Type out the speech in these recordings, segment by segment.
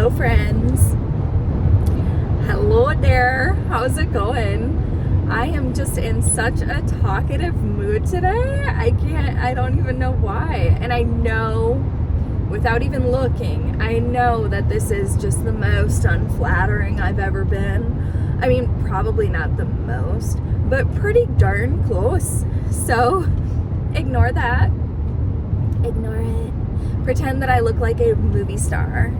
Hello friends. Hello there. How's it going? I am just in such a talkative mood today. I don't even know why. And I know, without even looking, I know that this is just the most unflattering I've ever been. I mean, probably not the most, but pretty darn close. So ignore that. Ignore it. Pretend that I look like a movie star.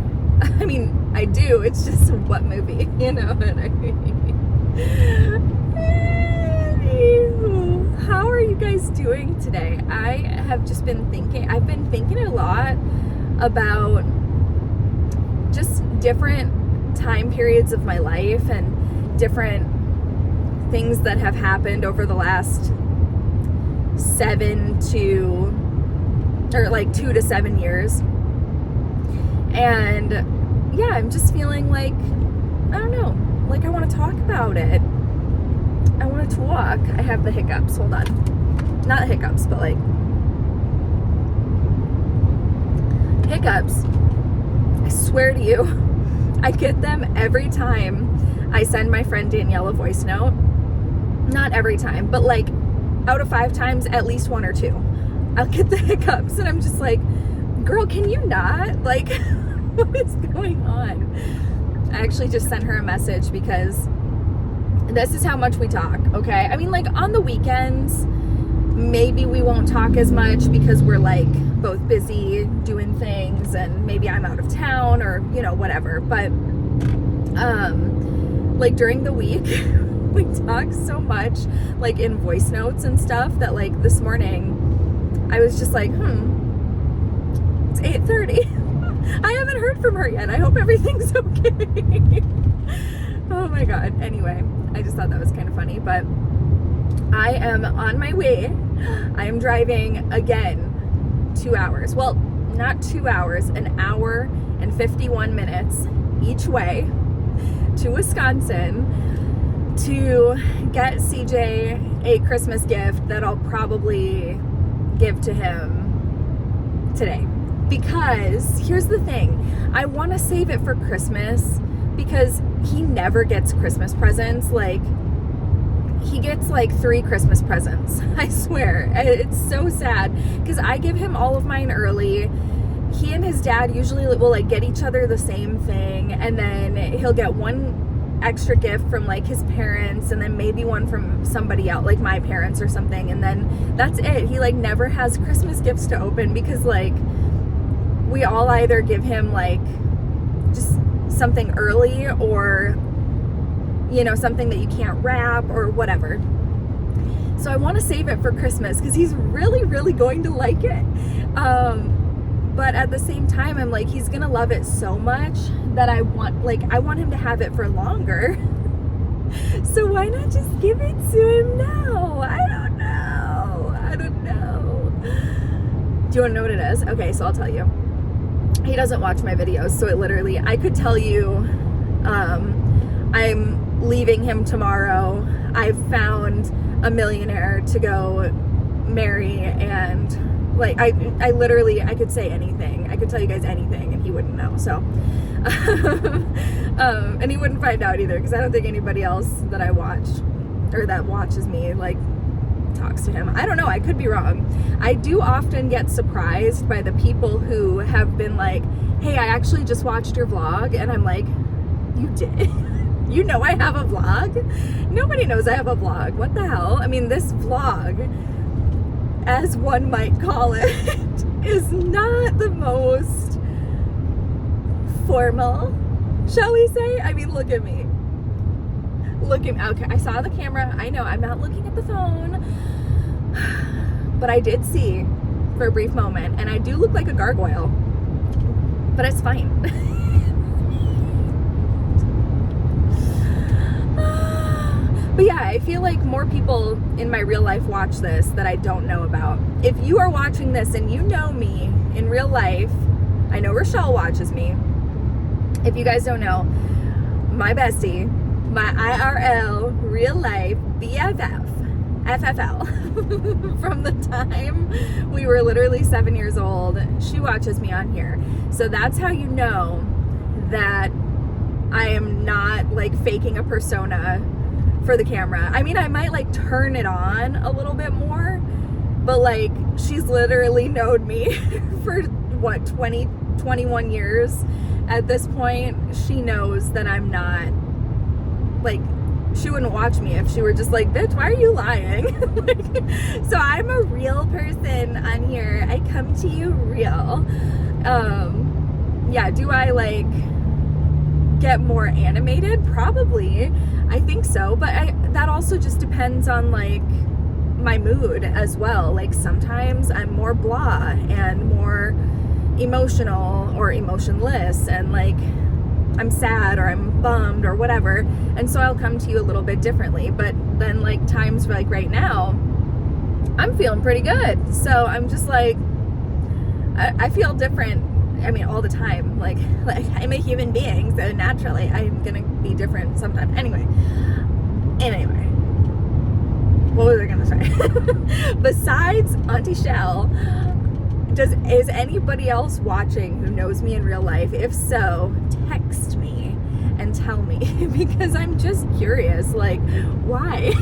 I mean, I do. It's just what movie? You know what I mean? Anywho, how are you guys doing today? I have just been thinking, I've been thinking a lot about just different time periods of my life and different things that have happened over the last 2 to 7 years. And yeah, I'm just feeling like, I don't know, like I want to talk about it. I want to talk. I have the hiccups. Hold on. Not hiccups, but like hiccups. I swear to you, I get them every time I send my friend Danielle a voice note. Not every time, but like out of 5 times, at least 1 or 2. I'll get the hiccups and I'm just like, girl, can you not? Like, what is going on? I actually just sent her a message because this is how much we talk, okay? I mean, like on the weekends, maybe we won't talk as much because we're like both busy doing things and maybe I'm out of town or, you know, whatever. But like during the week, we talk so much like in voice notes and stuff that like this morning I was just like, it's 8:30. I haven't heard from her yet. I hope everything's okay. Oh my God. Anyway, I just thought that was kind of funny, but I am on my way. I am driving again 2 hours. Well, not 2 hours, an hour and 51 minutes each way to Wisconsin to get CJ a Christmas gift that I'll probably give to him today. Because here's the thing, I want to save it for Christmas because he never gets Christmas presents. Like, he gets like 3 Christmas presents. I swear. It's so sad because I give him all of mine early. He and his dad usually will like get each other the same thing, and then he'll get one extra gift from like his parents and then maybe one from somebody else, like my parents or something, and then that's it. He like never has Christmas gifts to open because like we all either give him like just something early or, you know, something that you can't wrap or whatever. So I want to save it for Christmas because he's really, really going to like it. But at the same time, I'm like, he's gonna love it so much that I want him to have it for longer. So why not just give it to him now? I don't know. Do you want to know what it is? Okay, so I'll tell you. He doesn't watch my videos, so it literally, I could tell you, I'm leaving him tomorrow. I've found a millionaire to go marry, and like, I literally, I could say anything. I could tell you guys anything and he wouldn't know. So, and he wouldn't find out either because I don't think anybody else that I watch or that watches me like talks to him. I don't know. I could be wrong. I do often get surprised by the people who have been like, hey, I actually just watched your vlog. And I'm like, you did? You know I have a vlog? Nobody knows I have a vlog. What the hell? I mean, this vlog, as one might call it, is not the most formal, shall we say? I mean, look at me. Look at me. Okay, I saw the camera. I know I'm not looking at the phone, but I did see for a brief moment, and I do look like a gargoyle, but it's fine. But yeah, I feel like more people in my real life watch this that I don't know about. If you are watching this and you know me in real life, I know Rochelle watches me. If you guys don't know, my bestie, my IRL, real life BFF, FFL, from the time we were literally 7 years old, she watches me on here. So that's how you know that like faking a persona for the camera. I mean, I might like turn it on a little bit more, but like she's literally known me for what, 21 years at this point. She knows that I'm not, like, she wouldn't watch me if she were just like, bitch, why are you lying? Like, so I'm a real person on here. I come to you real. Yeah, do I like get more animated? Probably. I think so, but that also just depends on like my mood as well. Like sometimes I'm more blah and more emotional or emotionless, and like I'm sad or I'm bummed or whatever, and so I'll come to you a little bit differently. But then like times like right now, I'm feeling pretty good, so I'm just like, I feel different. I mean, all the time. Like I'm a human being, so naturally I'm gonna be different sometimes. Anyway, what was I gonna say? Besides Auntie Shell, is anybody else watching who knows me in real life? If so, text me and tell me, because I'm just curious, like, why?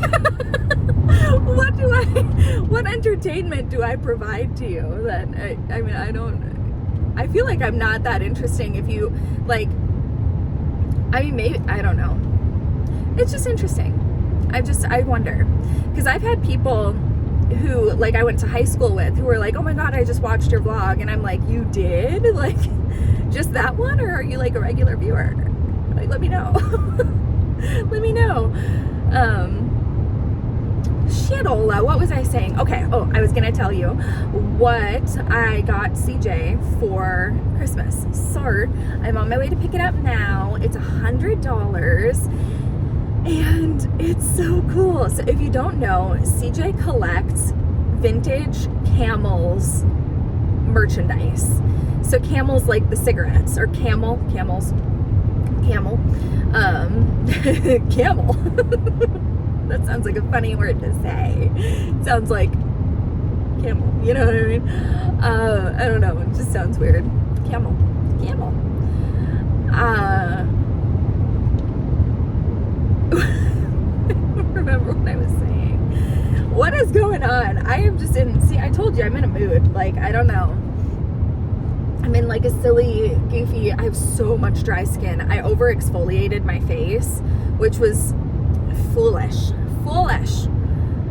What entertainment do I provide to you? That I mean, I feel like I'm not that interesting. If you like, I mean, maybe, I don't know. It's just interesting. I wonder, because I've had people who like I went to high school with who were like, oh my god, I just watched your vlog, and I'm like, you did? Like, just that one, or are you like a regular viewer? Like, let me know. Let me know. Shitola, what was I saying? Okay, I was gonna tell you what I got CJ for Christmas. So I'm on my way to pick it up now. It's $100. And it's so cool. So if you don't know, CJ collects vintage Camels merchandise. So Camels, like the cigarettes, or camel. Camel. That sounds like a funny word to say. It sounds like camel, you know what I mean? I don't know, it just sounds weird. Camel. Remember what I was saying. What is going on? I am just I told you I'm in a mood. Like, I don't know. I'm in like a silly, goofy, I have so much dry skin. I over exfoliated my face, which was foolish.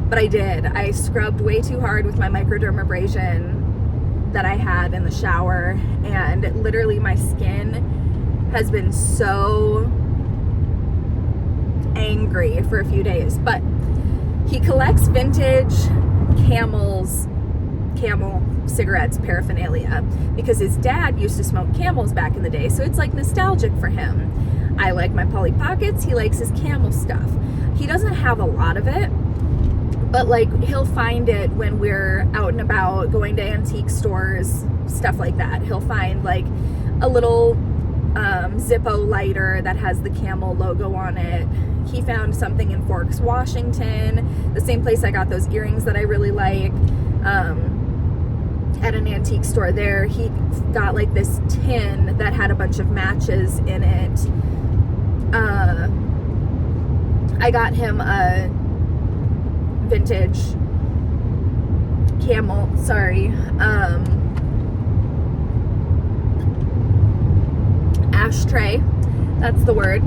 But I did. I scrubbed way too hard with my microdermabrasion that I had in the shower, and literally my skin has been so angry for a few days. But he collects vintage Camel cigarettes paraphernalia because his dad used to smoke Camels back in the day, so it's like nostalgic for him. I like my Polly Pockets, he likes his Camel stuff. He doesn't have a lot of it, but like he'll find it when we're out and about going to antique stores, stuff like that. He'll find like a little Zippo lighter that has the Camel logo on it. He found something in Forks, Washington, the same place I got those earrings that I really like, at an antique store there. He got like this tin that had a bunch of matches in it. I got him a vintage ashtray, that's the word,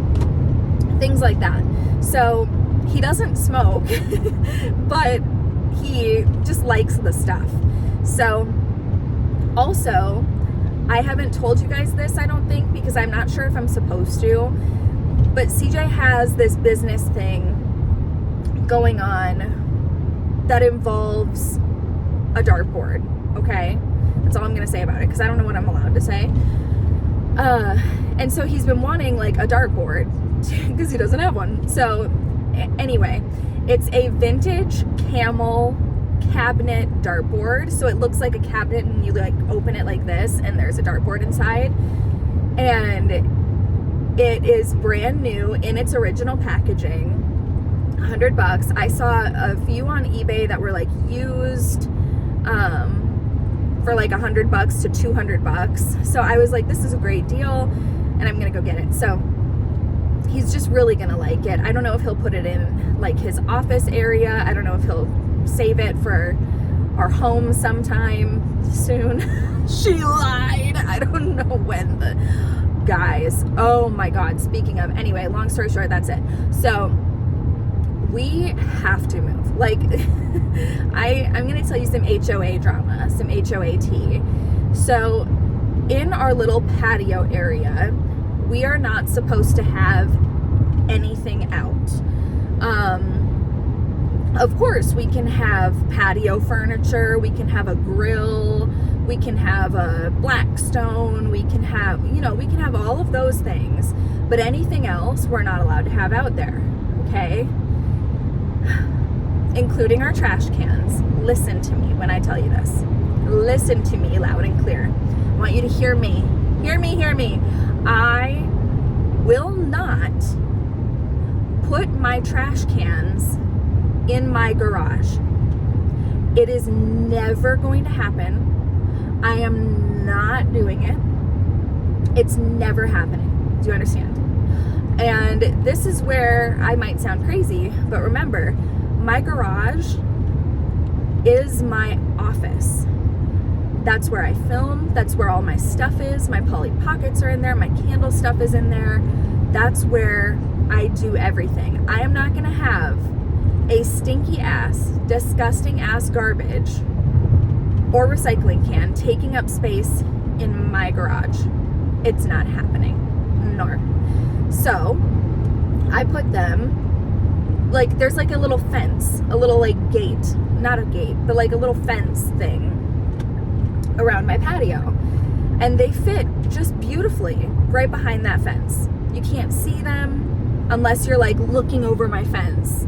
things like that. So he doesn't smoke, but he just likes the stuff. So also, I haven't told you guys this, I don't think, because I'm not sure if I'm supposed to, but CJ has this business thing going on that involves a dartboard, okay? That's all I'm gonna say about it, because I don't know what I'm allowed to say. And so he's been wanting like a dartboard because he doesn't have one. So anyway, it's a vintage Camel cabinet dartboard. So it looks like a cabinet, and you like open it like this, and there's a dartboard inside. And it is brand new in its original packaging. $100. I saw a few on eBay that were like used for like $100 to $200. So I was like, this is a great deal, and I'm gonna go get it. So he's just really gonna like it. I don't know if he'll put it in like his office area. I don't know if he'll save it for our home sometime soon. She lied. I don't know when. The guys, oh my God, speaking of, anyway, long story short, that's it. So we have to move. Like, I'm gonna tell you some HOA drama, some HOA tea. So in our little patio area, we are not supposed to have anything out. Of course, we can have patio furniture, we can have a grill, we can have a Blackstone, we can have, we can have all of those things, but anything else we're not allowed to have out there, okay? Including our trash cans. Listen to me when I tell you this. Listen to me loud and clear. I want you to hear me. Hear me, hear me. I will not put my trash cans in my garage. It is never going to happen. I am not doing it. It's never happening. Do you understand? And this is where I might sound crazy, but remember, my garage is my office. That's where I film. That's where all my stuff is. My Polly Pockets are in there. My candle stuff is in there. That's where I do everything. I am not going to have a stinky ass, disgusting ass garbage or recycling can taking up space in my garage. It's not happening. Nor. So I put them, like, there's like a little fence, a little like gate, not a gate, but like a little fence thing around my patio. And they fit just beautifully right behind that fence. You can't see them unless you're like looking over my fence,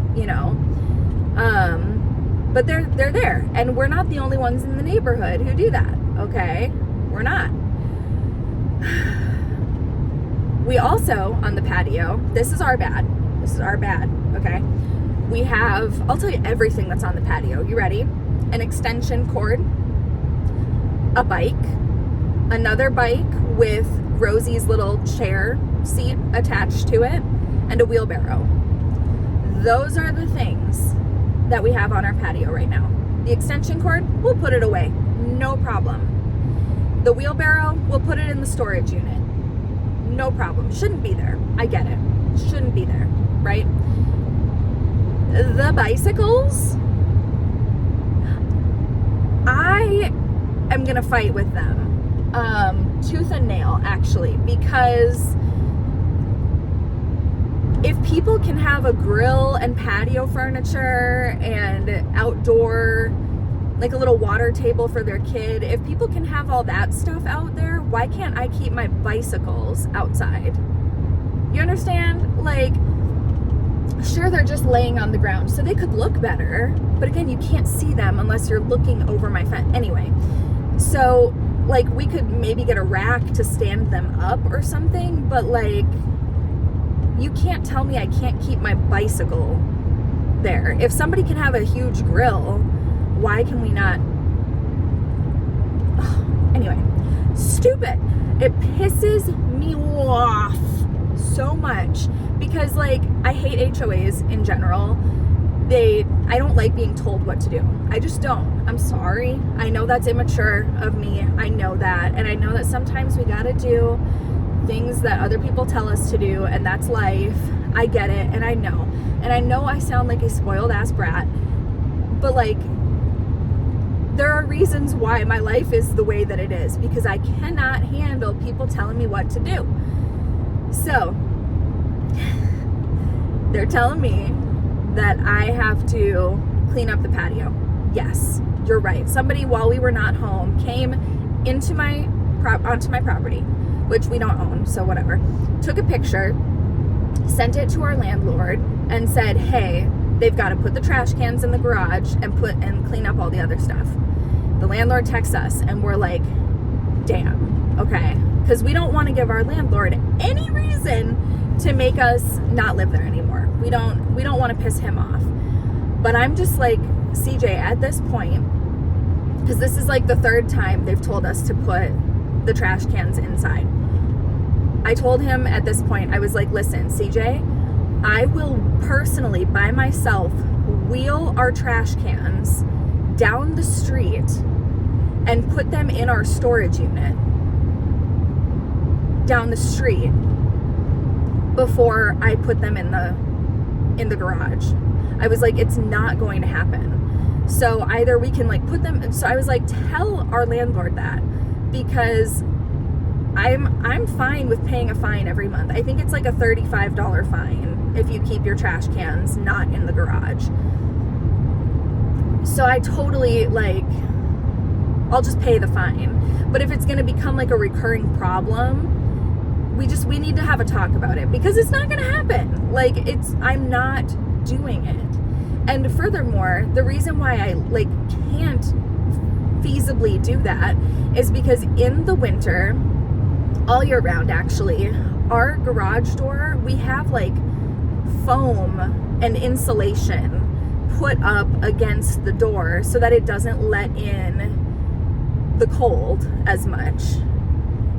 but they're there, and we're not the only ones in the neighborhood who do that, okay? We're not. We also, on the patio, this is our bad, okay? We have, I'll tell you everything that's on the patio. You ready? An extension cord, a bike, another bike with Rosie's little chair seat attached to it, and a wheelbarrow. Those are the things that we have on our patio right now. The extension cord, we'll put it away, no problem. The wheelbarrow, we'll put it in the storage unit, no problem. Shouldn't be there, I get it, shouldn't be there, right? The bicycles, I am gonna fight with them, tooth and nail, actually, because if people can have a grill and patio furniture and outdoor, like a little water table for their kid, if people can have all that stuff out there, why can't I keep my bicycles outside? You understand? Like, sure, they're just laying on the ground, so they could look better, but again, you can't see them unless you're looking over my fence. Anyway, so like we could maybe get a rack to stand them up or something, but like, you can't tell me I can't keep my bicycle there. If somebody can have a huge grill, why can we not? Anyway, stupid. It pisses me off so much because, like, I hate HOAs in general. I don't like being told what to do. I just don't. I'm sorry. I know that's immature of me. I know that. And I know that sometimes we gotta do things that other people tell us to do, and that's life. I get it, and I know. And I know I sound like a spoiled ass brat, but like, there are reasons why my life is the way that it is, because I cannot handle people telling me what to do. So, they're telling me that I have to clean up the patio. Yes, you're right. Somebody, while we were not home, came onto my property, which we don't own, so whatever, took a picture, sent it to our landlord, and said, hey, they've got to put the trash cans in the garage and clean up all the other stuff. The landlord texts us, and we're like, damn, okay, because we don't want to give our landlord any reason to make us not live there anymore. We don't want to piss him off. But I'm just like, CJ, at this point, because this is like the third time they've told us to put the trash cans inside. I told him at this point, I was like, listen, CJ, I will personally, by myself, wheel our trash cans down the street and put them in our storage unit down the street before I put them in the garage. I was like, it's not going to happen. So either we can like put them, so I was like, tell our landlord that, because I'm fine with paying a fine every month. I think it's like a $35 fine if you keep your trash cans not in the garage. So I totally like, I'll just pay the fine. But if it's going to become like a recurring problem, we need to have a talk about it, because it's not going to happen. Like, I'm not doing it. And furthermore, the reason why I like can't feasibly do that is because in the winter, all year round actually, our garage door, we have like foam and insulation put up against the door so that it doesn't let in the cold as much.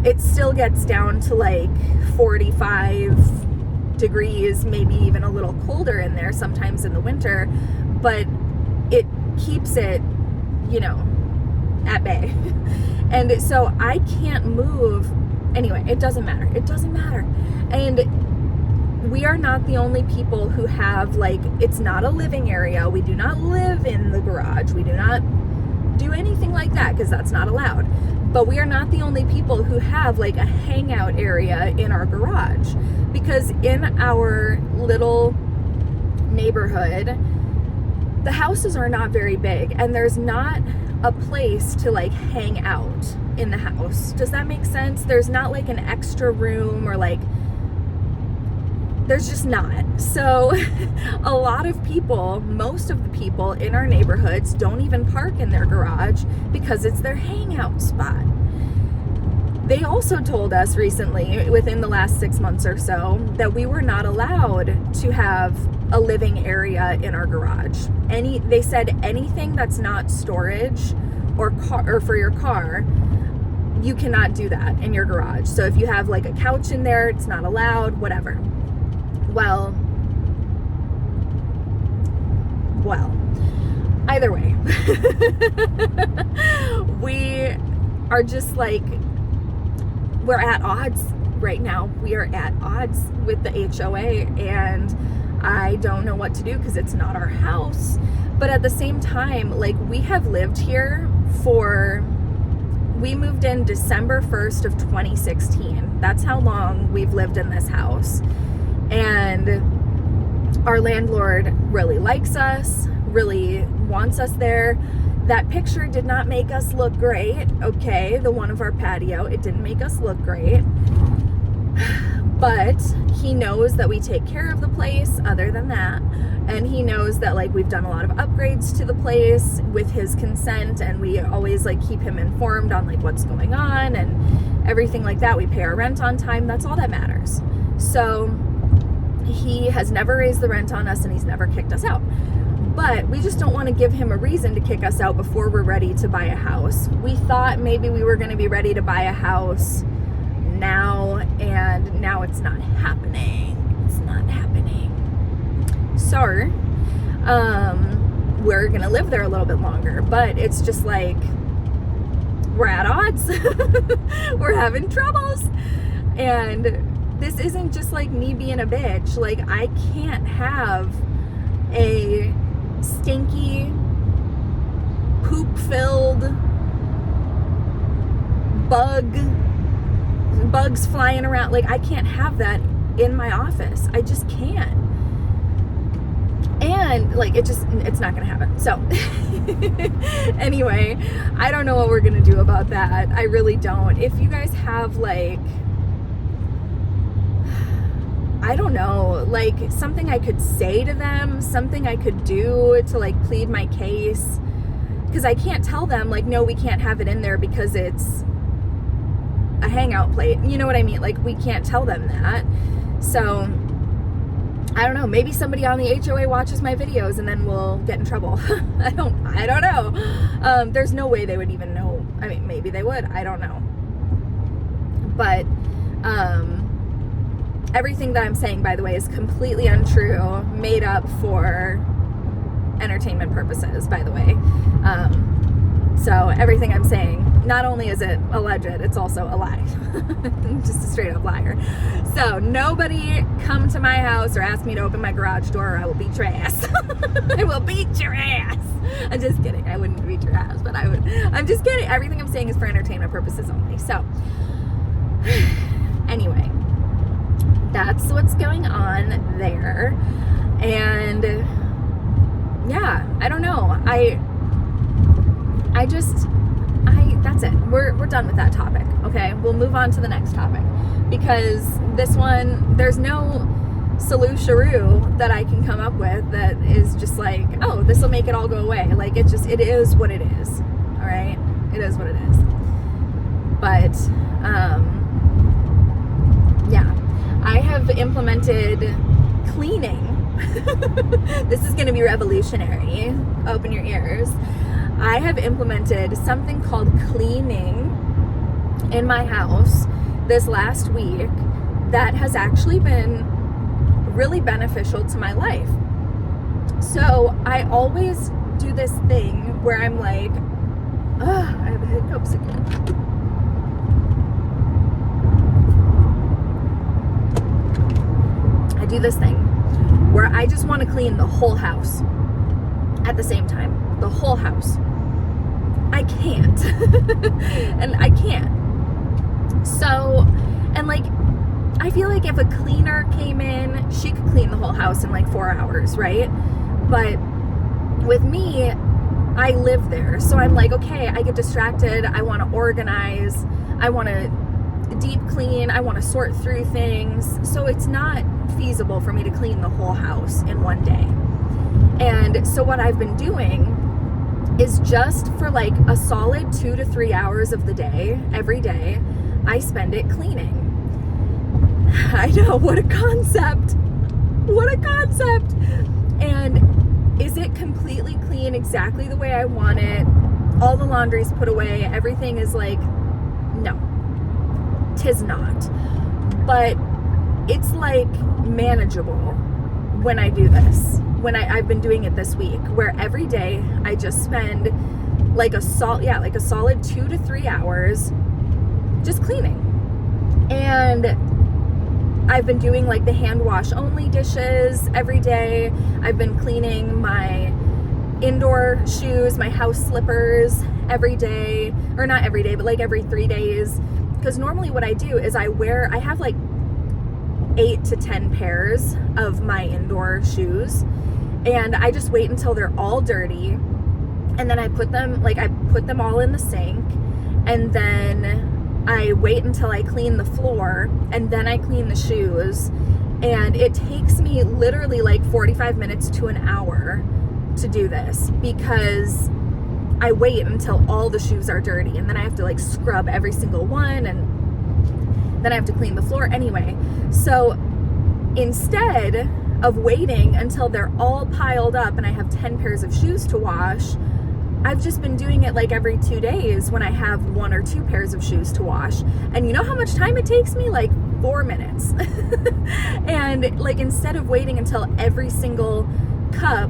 It still gets down to like 45 degrees, maybe even a little colder in there sometimes in the winter, but it keeps it, you know, at bay. And so I can't move. Anyway, it doesn't matter. It doesn't matter. And we are not the only people who have, like, it's not a living area. We do not live in the garage. We do not do anything like that, because that's not allowed. But we are not the only people who have like a hangout area in our garage, because in our little neighborhood, the houses are not very big and there's not a place to like hang out in the house. Does that make sense? There's not like an extra room, or like, there's just not. So a lot of people, most of the people in our neighborhoods don't even park in their garage because it's their hangout spot. They also told us recently, within the last 6 months or so, that we were not allowed to have a living area in our garage. They said anything that's not storage or for your car, you cannot do that in your garage. So if you have like a couch in there, it's not allowed, whatever. Well, either way, we are just like, we're at odds right now. We are at odds with the HOA, and I don't know what to do because it's not our house. But at the same time, like, we have lived here we moved in December 1st of 2016. That's how long we've lived in this house. And our landlord really likes us, really wants us there. That picture did not make us look great, okay? The one of our patio, it didn't make us look great. But he knows that we take care of the place other than that. And he knows that like we've done a lot of upgrades to the place with his consent, and we always like keep him informed on like what's going on and everything like that. We pay our rent on time. That's all that matters. So he has never raised the rent on us, and he's never kicked us out. But we just don't want to give him a reason to kick us out before we're ready to buy a house. We thought maybe we were going to be ready to buy a house now, and now it's not happening. It's not happening. So, we're going to live there a little bit longer, but it's just like, we're at odds. We're having troubles. And this isn't just like me being a bitch. Like, I can't have a stinky, poop-filled bugs flying around. Like, I can't have that in my office. I just can't. And like, it's not gonna happen. So anyway, I don't know what we're gonna do about that. I really don't. If you guys have like, I don't know, like something I could say to them, something I could do to like plead my case, because I can't tell them like, no, we can't have it in there because it's a hangout place. You know what I mean? Like, we can't tell them that. So I don't know, maybe somebody on the HOA watches my videos and then we'll get in trouble. I don't know. There's no way they would even know. I mean, maybe they would, I don't know. But Everything that I'm saying, by the way, is completely untrue, made up for entertainment purposes, by the way. So everything I'm saying, not only is it alleged, it's also a lie. Just a straight up liar. So nobody come to my house or ask me to open my garage door or I will beat your ass. I will beat your ass. I'm just kidding. I wouldn't beat your ass, but I would. I'm just kidding. Everything I'm saying is for entertainment purposes only. So anyway, that's what's going on there. And yeah, I don't know. That's it. We're done with that topic. Okay, we'll move on to the next topic, because this one, there's no solution that I can come up with that is just like, oh, this will make it all go away. Like, it is what it is. All right, it is what it is. But yeah, I have implemented cleaning. This is going to be revolutionary. Open your ears. I have implemented something called cleaning in my house this last week that has actually been really beneficial to my life. So I always do this thing where I'm like, I have hiccups again. I do this thing where I just want to clean the whole house at the same time. The whole house. I can't. And I can't. So, and like, I feel like if a cleaner came in, she could clean the whole house in like 4 hours, right? But with me, I live there. So I'm like, okay, I get distracted. I want to organize. I want to deep clean. I want to sort through things. So it's not feasible for me to clean the whole house in one day. And so what I've been doing is just for like a solid 2 to 3 hours of the day, every day, I spend it cleaning. I know, what a concept. What a concept. And is it completely clean exactly the way I want it? All the laundry's put away. Everything is like, no, 'tis not. But it's like manageable when I do this. I've been doing it this week, where every day I just spend like a solid 2 to 3 hours just cleaning. And I've been doing like the hand wash only dishes every day. I've been cleaning my indoor shoes, my house slippers every day, or not every day, but like every 3 days. Because normally what I do is I have like 8 to 10 pairs of my indoor shoes, and I just wait until they're all dirty, and then I put them all in the sink, and then I wait until I clean the floor, and then I clean the shoes. And it takes me literally like 45 minutes to an hour to do this, because I wait until all the shoes are dirty, and then I have to like scrub every single one, and then I have to clean the floor anyway. So instead of waiting until they're all piled up and I have 10 pairs of shoes to wash, I've just been doing it like every 2 days when I have 1 or 2 pairs of shoes to wash. And you know how much time it takes me? Like 4 minutes. And like, instead of waiting until every single cup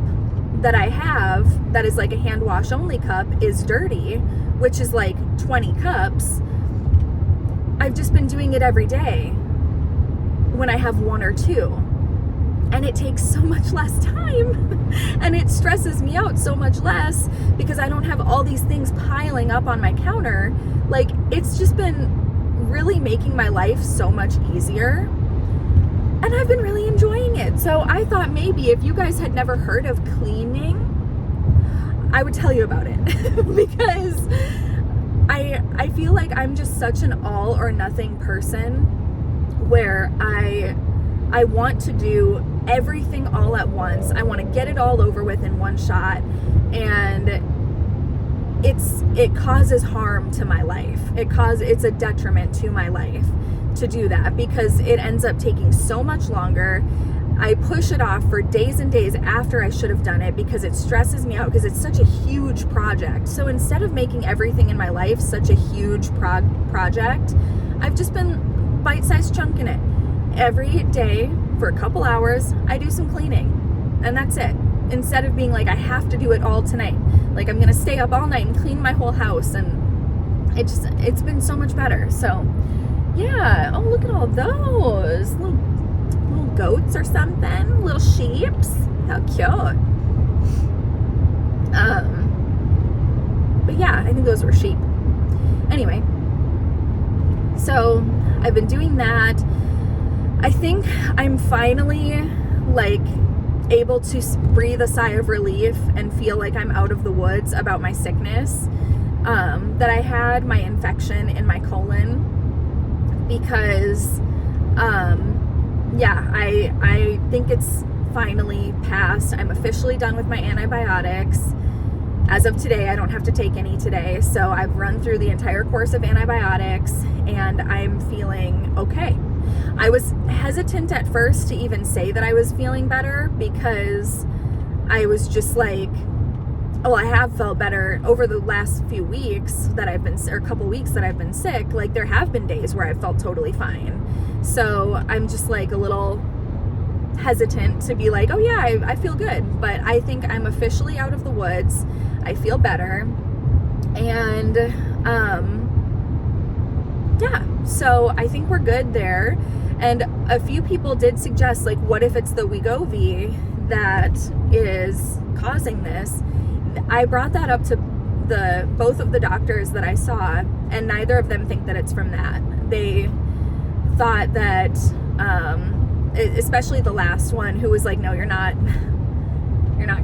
that I have that is like a hand wash only cup is dirty, which is like 20 cups, I've just been doing it every day when I have 1 or 2. And it takes so much less time, and it stresses me out so much less, because I don't have all these things piling up on my counter. Like, it's just been really making my life so much easier, and I've been really enjoying it. So I thought maybe if you guys had never heard of cleaning, I would tell you about it. Because I feel like I'm just such an all or nothing person, where I want to do everything all at once. I want to get it all over with in one shot, and it causes harm to my life. It's a detriment to my life to do that, because it ends up taking so much longer. I push it off for days and days after I should have done it, because it stresses me out, because it's such a huge project. So instead of making everything in my life such a huge project, I've just been bite-sized chunking it. every day for a couple hours, I do some cleaning, and that's it. Instead of being like, I have to do it all tonight. Like, I'm gonna stay up all night and clean my whole house, and it's been so much better. So yeah. Oh, look at all those little goats or something, little sheeps. How cute. But yeah, I think those were sheep. Anyway, so I've been doing that. I think I'm finally like able to breathe a sigh of relief and feel like I'm out of the woods about my sickness, that I had my infection in my colon, because yeah, I think it's finally passed. I'm officially done with my antibiotics. As of today, I don't have to take any today. So I've run through the entire course of antibiotics and I'm feeling okay. I was hesitant at first to even say that I was feeling better, because I was just like, oh, I have felt better over the last few weeks that I've been, or a couple weeks that I've been sick. Like, there have been days where I've felt totally fine. So I'm just like a little hesitant to be like, oh yeah, I feel good. But I think I'm officially out of the woods. I feel better. And yeah, so I think we're good there. And a few people did suggest, like, what if it's the Wegovy that is causing this? I brought that up to both of the doctors that I saw, and neither of them think that it's from that. They thought that, especially the last one, who was like, no, you're not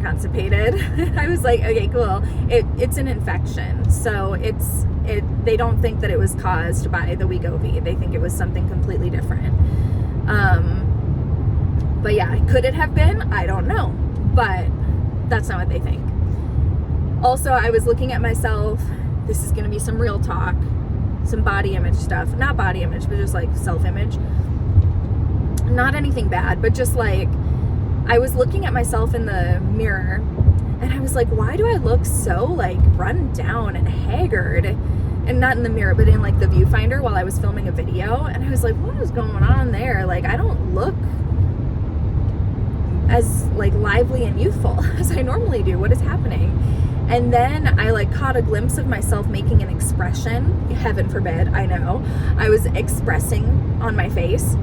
constipated. I was like, okay, cool. It's an infection. So they don't think that it was caused by the Wegovy. They think it was something completely different. But yeah, could it have been? I don't know. But that's not what they think. Also, I was looking at myself. This is going to be some real talk, some body image stuff. Not body image, but just like self-image. Not anything bad, but just like, I was looking at myself in the mirror and I was like, why do I look so like run down and haggard? And not in the mirror, but in like the viewfinder while I was filming a video. And I was like, what is going on there? Like, I don't look as like lively and youthful as I normally do. What is happening? And then I like caught a glimpse of myself making an expression. Heaven forbid, I know. I was expressing on my face.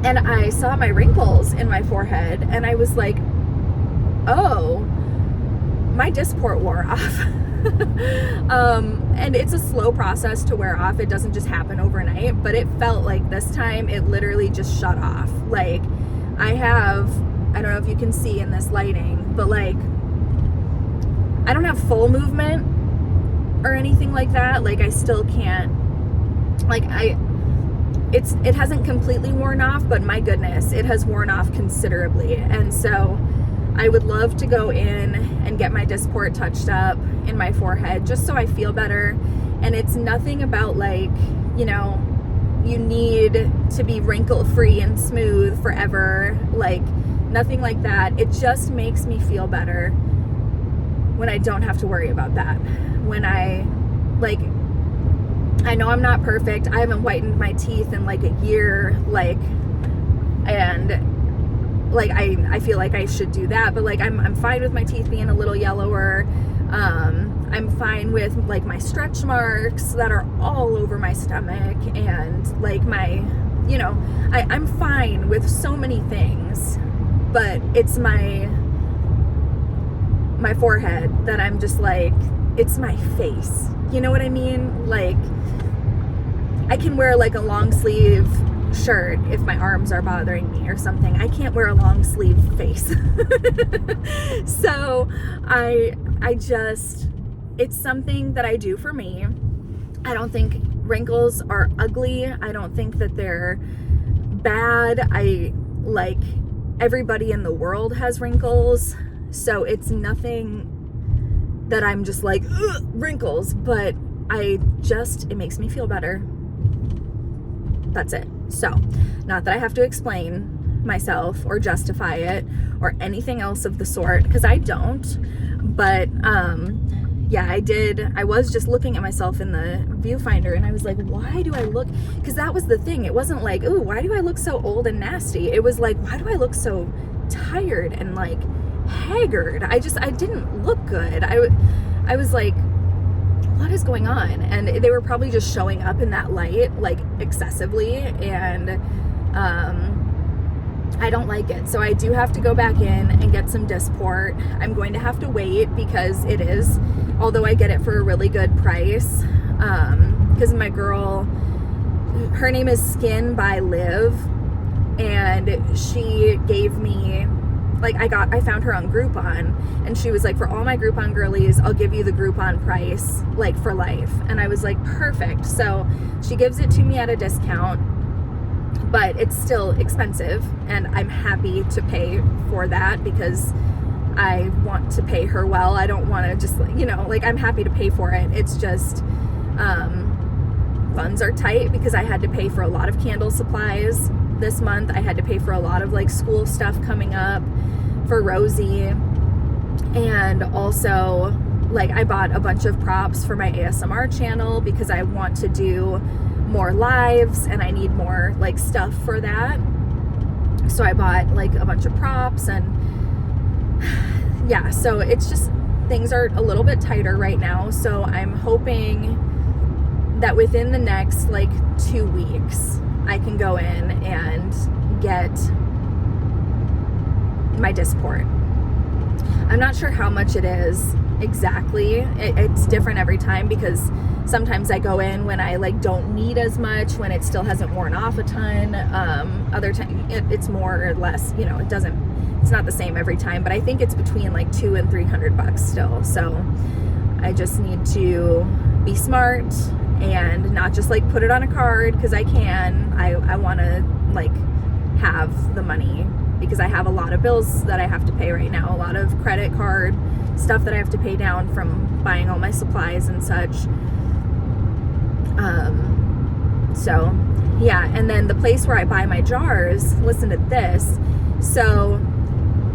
And I saw my wrinkles in my forehead, and I was like, oh, my Dysport wore off. And it's a slow process to wear off. It doesn't just happen overnight, but it felt like this time it literally just shut off. Like, I don't know if you can see in this lighting, but like, I don't have full movement or anything like that. Like, I still can't, like, it hasn't completely worn off, but my goodness, it has worn off considerably. And so I would love to go in and get my Dysport touched up in my forehead just so I feel better. And it's nothing about like, you know, you need to be wrinkle free and smooth forever. Like, nothing like that. It just makes me feel better when I don't have to worry about that. When I know I'm not perfect. I haven't whitened my teeth in like a year, like, and like I feel like I should do that, but like I'm fine with my teeth being a little yellower. I'm fine with like my stretch marks that are all over my stomach, and like my, you know, I'm fine with so many things, but it's my forehead that I'm just like, it's my face. You know what I mean? Like, I can wear like a long sleeve shirt if my arms are bothering me or something. I can't wear a long sleeve face. So I just, it's something that I do for me. I don't think wrinkles are ugly. I don't think that they're bad. Like, everybody in the world has wrinkles. So it's nothing that I'm just like, wrinkles, but it makes me feel better. That's it. So, not that I have to explain myself or justify it or anything else of the sort, because I don't. But, yeah, I was just looking at myself in the viewfinder, and I was like, why do I look, because that was the thing. It wasn't like, ooh, why do I look so old and nasty? It was like, why do I look so tired and like haggard? I didn't look good. I was like, what is going on? And they were probably just showing up in that light like excessively, and I don't like it. So I do have to go back in and get some Dysport. I'm going to have to wait because it is, although I get it for a really good price, because my girl, her name is Skin by Liv, and she gave me, like, I found her on Groupon, and she was like, for all my Groupon girlies, I'll give you the Groupon price, like, for life. And I was like, perfect. So she gives it to me at a discount, but it's still expensive, and I'm happy to pay for that because I want to pay her well. I don't want to just, you know, like, I'm happy to pay for it. It's just, funds are tight because I had to pay for a lot of candle supplies this month. I had to pay for a lot of like school stuff coming up for Rosie, and also like I bought a bunch of props for my ASMR channel because I want to do more lives and I need more like stuff for that. So I bought like a bunch of props, and yeah, so it's just, things are a little bit tighter right now. So I'm hoping that within the next like 2 weeks I can go in and get my Dysport. I'm not sure how much it is exactly. It's different every time because sometimes I go in when I like don't need as much, when it still hasn't worn off a ton. Other times it's more or less, you know, it's not the same every time, but I think it's between like $200 and $300 still. So I just need to be smart and not just like put it on a card because I can. I want to like have the money because I have a lot of bills that I have to pay right now, a lot of credit card stuff that I have to pay down from buying all my supplies and such. So yeah, and then the place where I buy my jars, listen to this. So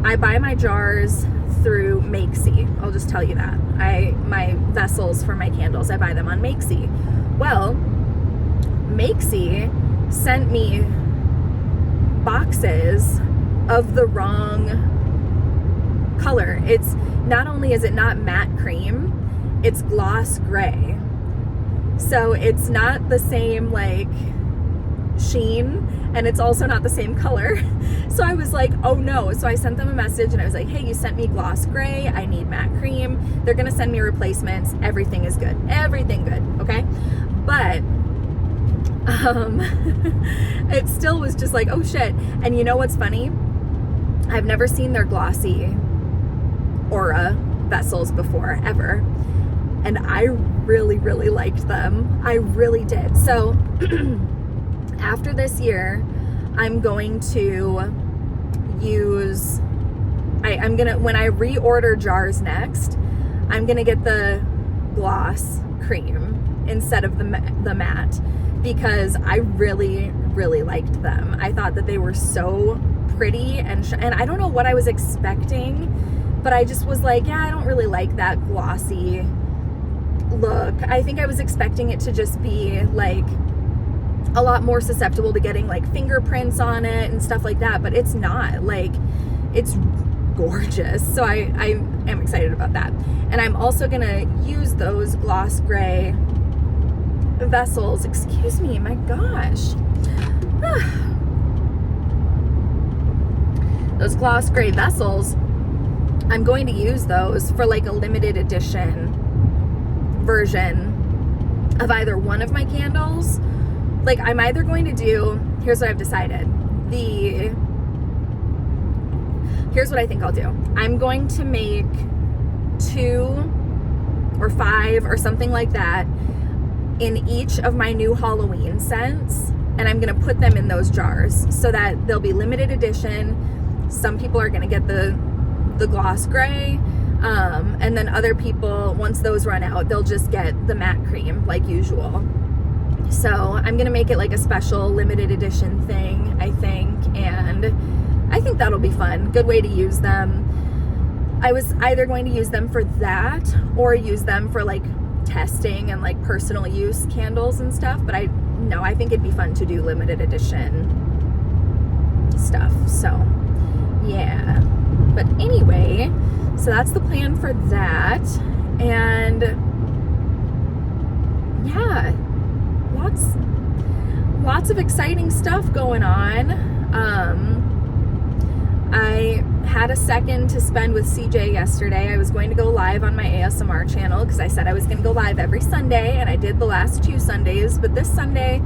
I buy my jars through Makesy. I'll just tell you that. My vessels for my candles, I buy them on Makesy. Well, Makesy sent me boxes of the wrong color. It's not only is it not matte cream, it's gloss gray. So it's not the same like sheen, and it's also not the same color. So I was like, oh no. So I sent them a message and I was like, hey, you sent me gloss gray, I need matte cream. They're gonna send me replacements. Everything is good. Everything good, okay? But it still was just like, oh shit. And you know what's funny? I've never seen their glossy Aura vessels before, ever. And I really, really liked them. I really did. So after this year, I'm going to use, I'm gonna, when I reorder jars next, I'm gonna get the gloss cream instead of the matte because I really, really liked them. I thought that they were so pretty, and I don't know what I was expecting, but I just was like, yeah, I don't really like that glossy look. I think I was expecting it to just be like a lot more susceptible to getting like fingerprints on it and stuff like that, but it's not. Like, it's gorgeous. So I am excited about that. And I'm also gonna use those gloss gray vessels. Excuse me, my gosh. Those gloss gray vessels, I'm going to use those for like a limited edition version of either one of my candles. Like, I'm either going to do, here's what I've decided. Here's what I think I'll do. I'm going to make 2 or 5 or something like that in each of my new Halloween scents, and I'm gonna put them in those jars so that they'll be limited edition. Some people are gonna get the gloss gray, and then other people, once those run out, they'll just get the matte cream like usual. So I'm gonna make it like a special limited edition thing, I think, and I think that'll be fun. Good way to use them. I was either going to use them for that or use them for like testing and like personal use candles and stuff, but I think it'd be fun to do limited edition stuff. So yeah, but anyway, so that's the plan for that. And yeah, lots of exciting stuff going on. I had a second to spend with CJ yesterday. I was going to go live on my ASMR channel because I said I was going to go live every Sunday, and I did the last 2 Sundays, but this Sunday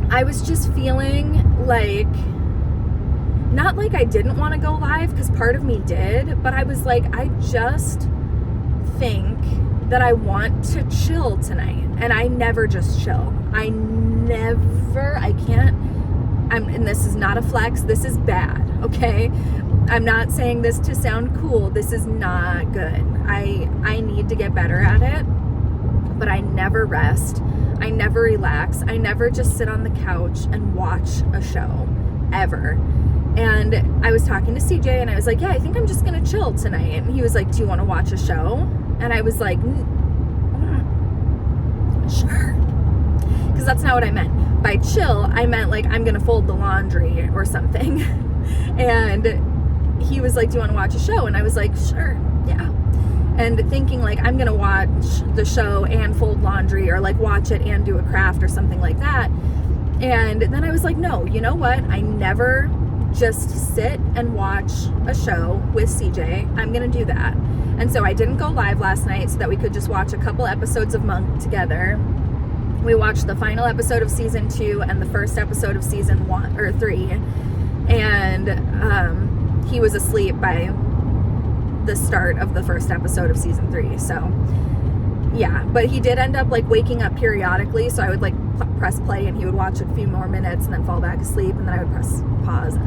I was just feeling like, not like I didn't want to go live, because part of me did, but I was like, I just think that I want to chill tonight, and I never just chill. And this is not a flex, this is bad, okay? I'm not saying this to sound cool, this is not good. I need to get better at it, but I never rest, I never relax, I never just sit on the couch and watch a show, ever. And I was talking to CJ and I was like, yeah, I think I'm just gonna chill tonight. And he was like, do you want to watch a show? And I was like, sure. Because that's not what I meant. By chill, I meant like I'm gonna fold the laundry or something. And he was like, do you want to watch a show? And I was like, sure, yeah. And thinking like I'm gonna watch the show and fold laundry, or like watch it and do a craft or something like that. And then I was like, no, you know what? I never just sit and watch a show with CJ. I'm gonna do that. And so I didn't go live last night so that we could just watch a couple episodes of Monk together. We watched the final episode of season 2 and the first episode of season 1 or 3. And he was asleep by the start of the first episode of season 3. So yeah, but he did end up like waking up periodically. So I would like press play and he would watch a few more minutes and then fall back asleep, and then I would press pause.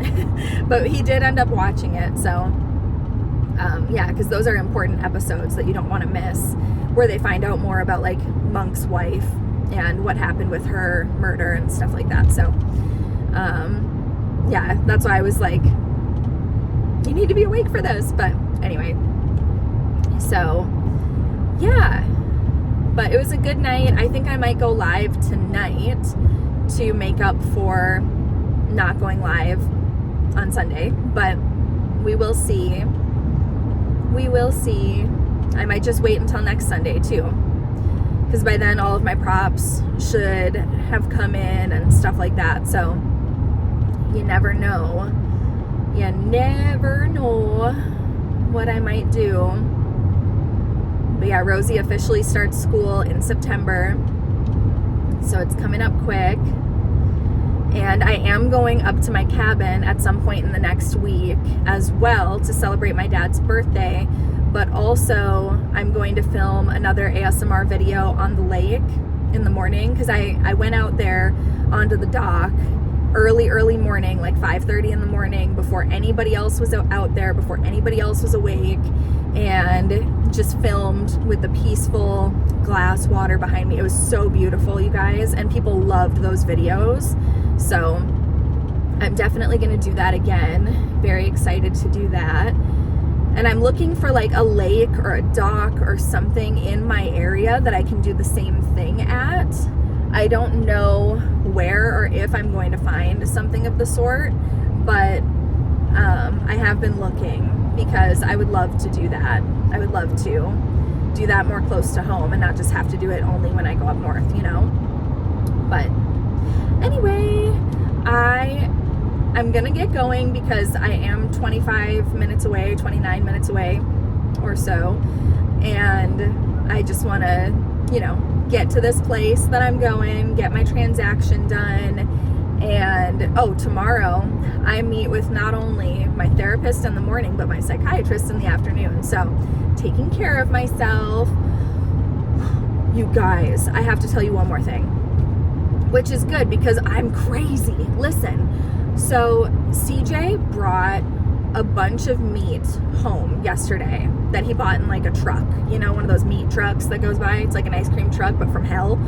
But he did end up watching it. So yeah, because those are important episodes that you don't want to miss, where they find out more about like Monk's wife and what happened with her murder and stuff like that. So yeah, that's why I was like, you need to be awake for this. But anyway, so yeah, but it was a good night. I think I might go live tonight to make up for not going live on Sunday, but we will see. I might just wait until next Sunday too, because by then all of my props should have come in and stuff like that. So you never know what I might do. But yeah, Rosie officially starts school in September, so it's coming up quick. And I am going up to my cabin at some point in the next week as well to celebrate my dad's birthday. But also I'm going to film another ASMR video on the lake in the morning, because I went out there onto the dock early morning, like 5:30 in the morning, before anybody else was out there, before anybody else was awake, and just filmed with the peaceful glass water behind me. It was so beautiful, you guys, and people loved those videos. So I'm definitely going to do that again. Very excited to do that. And I'm looking for like a lake or a dock or something in my area that I can do the same thing at. I don't know where or if I'm going to find something of the sort, but I have been looking, because I would love to do that. I would love to do that more close to home and not just have to do it only when I go up north, you know? But anyway, I'm gonna get going because I am 29 minutes away or so, and I just want to, you know, get to this place that I'm going, get my transaction done. And tomorrow I meet with not only my therapist in the morning, but my psychiatrist in the afternoon. So taking care of myself. You guys, I have to tell you one more thing, which is good because I'm crazy. Listen, so CJ brought a bunch of meat home yesterday that he bought in like a truck, you know, one of those meat trucks that goes by. It's like an ice cream truck, but from hell.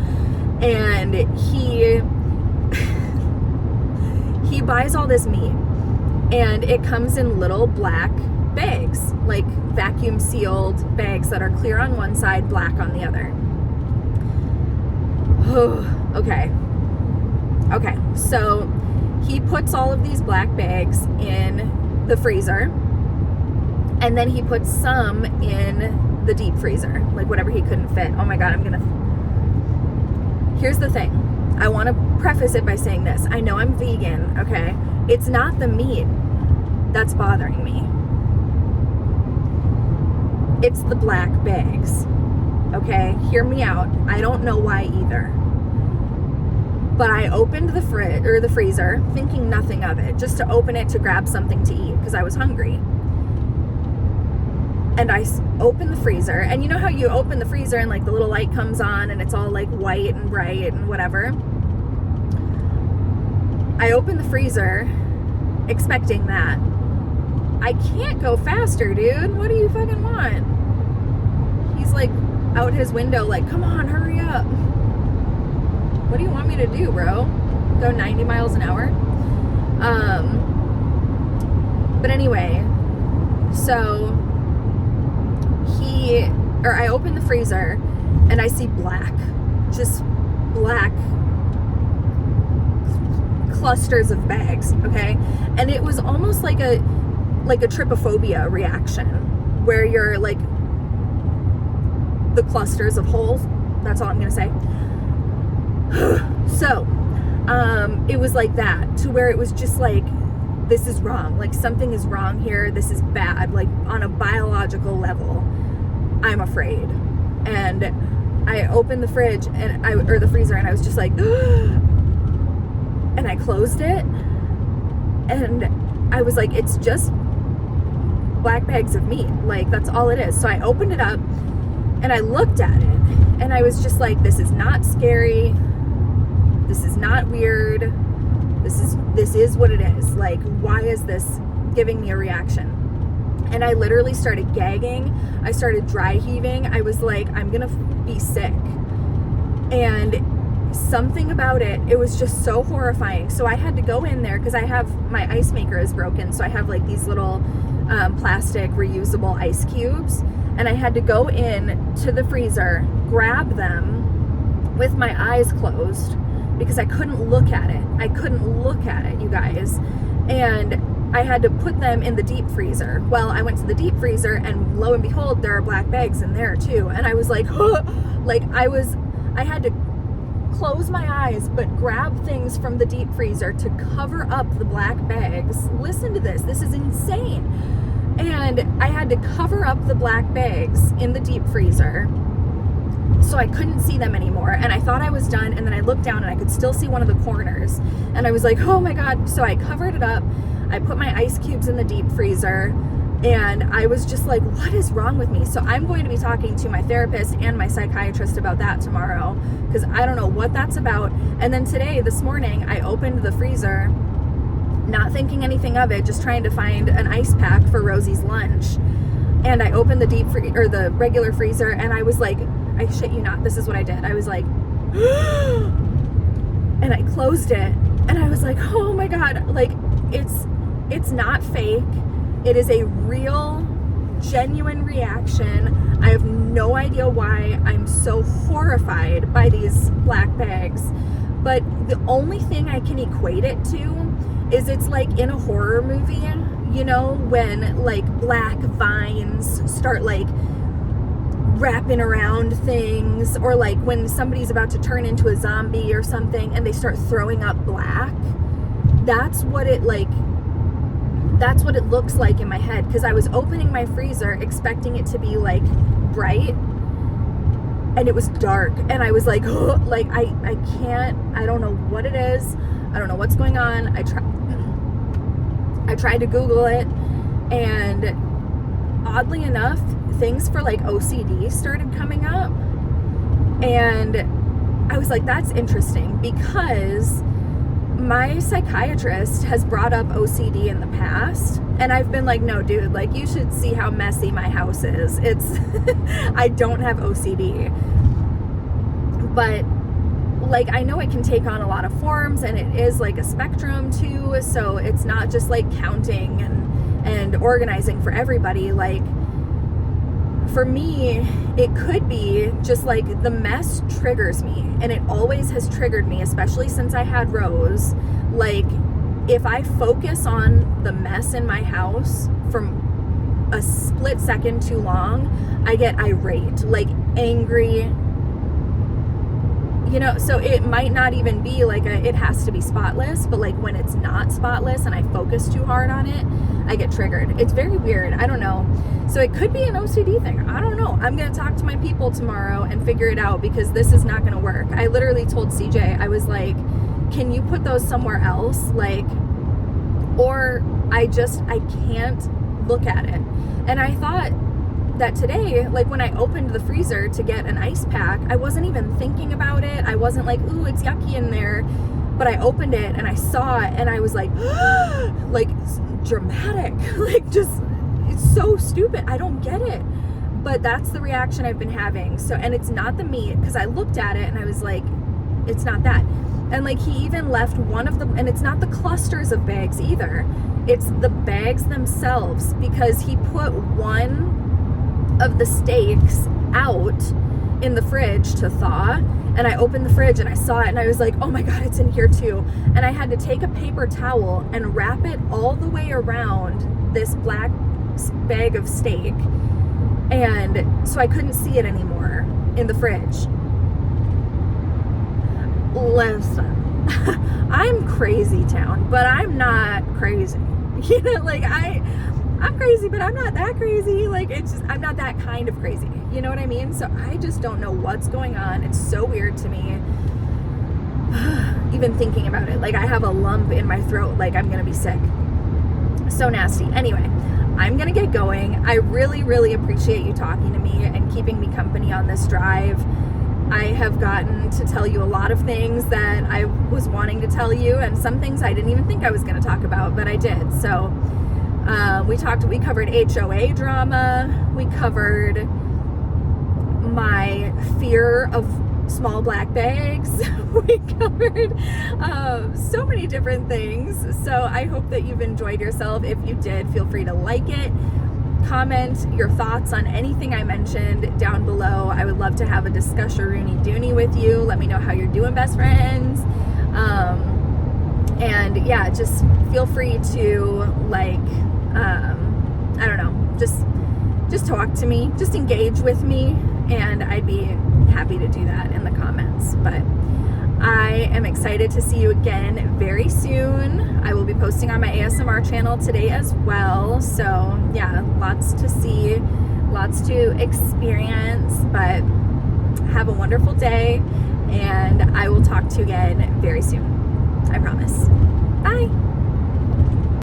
And he buys all this meat, and it comes in little black bags, like vacuum sealed bags that are clear on one side, black on the other. Oh, okay. Okay, so he puts all of these black bags in the freezer, and then he puts some in the deep freezer, like whatever he couldn't fit. Oh my God, here's the thing. I want to preface it by saying this. I know I'm vegan, okay? It's not the meat that's bothering me. It's the black bags, okay? Hear me out. I don't know why either. But I opened the freezer, thinking nothing of it, just to open it to grab something to eat because I was hungry. And I opened the freezer, and you know how you open the freezer and like the little light comes on and it's all like white and bright and whatever? I opened the freezer expecting that. I can't go faster, dude. What do you fucking want? He's like out his window like, come on, hurry up. What do you want me to do, bro? Go 90 miles an hour? But anyway, so I open the freezer and I see black, just black clusters of bags, okay? And it was almost like a trypophobia reaction where you're like the clusters of holes. That's all I'm gonna say. So, it was like that, to where it was just like, this is wrong. Like, something is wrong here. This is bad. Like, on a biological level, I'm afraid. And I opened the fridge or the freezer, and I was just like, and I closed it. And I was like, it's just black bags of meat. Like, that's all it is. So I opened it up and I looked at it, and I was just like, this is not scary. This is not weird. This is what it is. Like, why is this giving me a reaction? And I literally started gagging. I started dry heaving. I was like, I'm gonna be sick. And something about it was just so horrifying. So I had to go in there because my ice maker is broken. So I have like these little plastic reusable ice cubes. And I had to go in to the freezer, grab them with my eyes closed, because I couldn't look at it. I couldn't look at it, you guys. And I had to put them in the deep freezer. Well, I went to the deep freezer, and lo and behold, there are black bags in there too. And I was like, huh! Like I had to close my eyes, but grab things from the deep freezer to cover up the black bags. Listen to this. This is insane. And I had to cover up the black bags in the deep freezer, so I couldn't see them anymore. And I thought I was done, and then I looked down and I could still see one of the corners, and I was like, oh my God. So I covered it up. I put my ice cubes in the deep freezer, and I was just like, what is wrong with me? So I'm going to be talking to my therapist and my psychiatrist about that tomorrow, because I don't know what that's about. And then this morning, I opened the freezer, not thinking anything of it, just trying to find an ice pack for Rosie's lunch. And I opened the regular freezer, and I was like, I shit you not, this is what I did. I was like, and I closed it, and I was like, oh my God, like it's not fake. It is a real, genuine reaction. I have no idea why I'm so horrified by these black bags. But the only thing I can equate it to is it's like in a horror movie, you know, when like black vines start like wrapping around things, or like when somebody's about to turn into a zombie or something and they start throwing up black. That's what it looks like in my head, because I was opening my freezer expecting it to be like bright, and it was dark, and I was like, oh, like I can't, I don't know what it is, I don't know what's going on. I tried to Google it, and oddly enough, things for like OCD started coming up, and I was like, that's interesting, because my psychiatrist has brought up OCD in the past, and I've been like, no, dude, like you should see how messy my house is. It's I don't have OCD, but like I know it can take on a lot of forms, and it is like a spectrum too, so it's not just like counting and organizing for everybody. Like, for me, it could be just like the mess triggers me, and it always has triggered me, especially since I had Rose. Like, if I focus on the mess in my house from a split second too long, I get irate, like angry, you know. So it might not even be like it has to be spotless, but like when it's not spotless and I focus too hard on it, I get triggered. It's very weird. I don't know. So it could be an OCD thing. I don't know. I'm going to talk to my people tomorrow and figure it out, because this is not going to work. I literally told CJ, I was like, can you put those somewhere else? Like, or I can't look at it. And I thought that today, like when I opened the freezer to get an ice pack, I wasn't even thinking about it. I wasn't like, ooh, it's yucky in there. But I opened it and I saw it and I was like, like dramatic, like just, it's so stupid. I don't get it. But that's the reaction I've been having. So, and it's not the meat, because I looked at it and I was like, it's not that. And like he even left one of them, and it's not the clusters of bags either. It's the bags themselves, because he put one of the steaks out in the fridge to thaw. And I opened the fridge and I saw it and I was like, oh my God, it's in here too. And I had to take a paper towel and wrap it all the way around this black bag of steak. And so I couldn't see it anymore in the fridge. Listen, I'm crazy town, but I'm not crazy. You know, like I'm crazy, but I'm not that crazy. Like, it's just, I'm not that kind of crazy. You know what I mean? So I just don't know what's going on. It's so weird to me. Even thinking about it. Like, I have a lump in my throat. Like, I'm going to be sick. So nasty. Anyway, I'm going to get going. I really, really appreciate you talking to me and keeping me company on this drive. I have gotten to tell you a lot of things that I was wanting to tell you, and some things I didn't even think I was going to talk about, but I did. So we covered HOA drama. We covered my fear of small black bags. We covered so many different things. So I hope that you've enjoyed yourself. If you did, feel free to like it. Comment your thoughts on anything I mentioned down below. I would love to have a discussion-rooney-dooney with you. Let me know how you're doing, best friends. And yeah, just feel free to I don't know, just talk to me, just engage with me, and I'd be happy to do that in the comments. But I am excited to see you again very soon. I will be posting on my ASMR channel today as well. So yeah, lots to see, lots to experience, but have a wonderful day, and I will talk to you again very soon. I promise. Bye.